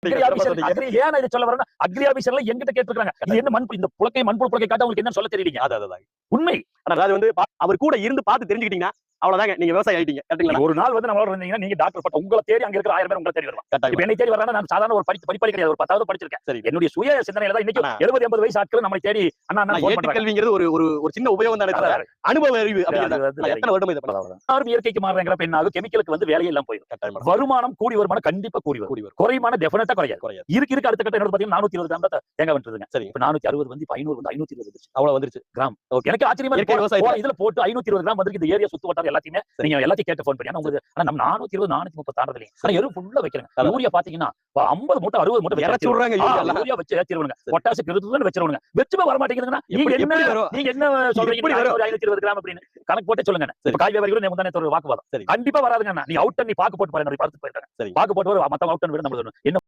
Agri officer agri ஏன் இதை சொல்ல வரேன்னா அக்ரி ஆபீசர்ல எங்கிட்ட கேட்டுருக்காங்க இது என்ன மண் இந்த புலக்கை மண்புழு புலக்கை காட்ட உங்களுக்கு என்ன சொல்ல தெரியலீங்க அதான் உண்மை. அதாவது வந்து அவர் கூட இருந்து பார்த்து தெரிஞ்சுக்கிட்டீங்கன்னா அவ்வளவுதாங்க நீங்க விவசாயி ஆயிட்டீங்க கரெக்ட்டுங்களா? ஒரு நாள் வந்து நம்மளோட இருந்தீங்கன்னா நீங்க டாக்டர் பட்ட உங்களை தேடி அங்க இருக்கிற 1000 பேர் உங்களை தேடி வருவாங்க. இப்ப என்னை தேடி வரானா நான் சாதாரண ஒரு படிப்பாளி கிடையாது, ஒரு 10வது படிச்சிருக்கேன். சரி, என்னுடைய சுய சிந்தனையில தான் இன்னைக்கு 70 80 வயசு ஆட்கள் நம்மளை தேடி அண்ணா அண்ணா ஃபோன் பண்றாங்க. கல்விங்கிறது ஒரு ஒரு சின்ன உபயோகம் தானே தவிர அனுபவ அறிவு அப்படிங்கிறது எத்தனை வருடம் இதை பண்ணலாம்? யாரும் இயற்கைக்கு மாறுறங்கிற பெண்ணாக கெமிக்கலுக்கு வந்து வேலையே இல்லாம போயிடும். வருமானம் கூடி வருமானம் கண்டிப்பா கூடி வரும். குறைமான டெஃபினட்டா குறையாது. இருக்கு அடுத்த கட்ட என்னோட பாத்தீங்கன்னா 420 கிராம் தான் தேங்காய் வந்துருதுங்க. சரி, இப்ப 460 வந்து 500 வந்து 520 வந்துருச்சு. அவ்வளவு வந்துருச்சு கிராம். எனக்கு ஆச்சரியமா இருக்கு. இதுல போட்டு 520 கிராம் வந்திருக்கு. இந்த ஏரியா சுத்து வட்டாரம் எல்லாத்தையுமே நீங்க எல்லாத்தையும் கேட்டு ஃபோன் பண்ணி உங்களுக்கு ஆனா நம்ம 420 430 தாண்டது இல்லைங்க. ஆனா எரு ஃபுல்லா வைக்கிறேங்க. யூரியா பாத்தீங்கன்னா 50 மூட்டை 60 மூட்டை இறச்சி விடுறாங்க. யூரியா வச்சு ஏத்திடுவாங்க. பொட்டாசி கிருதுன்னு வச்சிருவாங்க. வெச்சுமே வர மாட்டேங்குதுன்னா நீங்க என்ன சொல்றீங்க? 520 கிராம் அப்படின்னு கணக்கு போட்டு சொல்லுங்க. இப்ப காய் வியாபாரிகளும் முந்தானே ஒரு வாக்குவாதம் கண்டிப்பா வராதுங்க. நீ அவுட் பண்ணி பாக்கு போட்டு பாருங்க. பார்த்து போயிட்டாங்க. பாக்கு போட்டு மத்த அவுட் பண்ணி விட நம்ம என்ன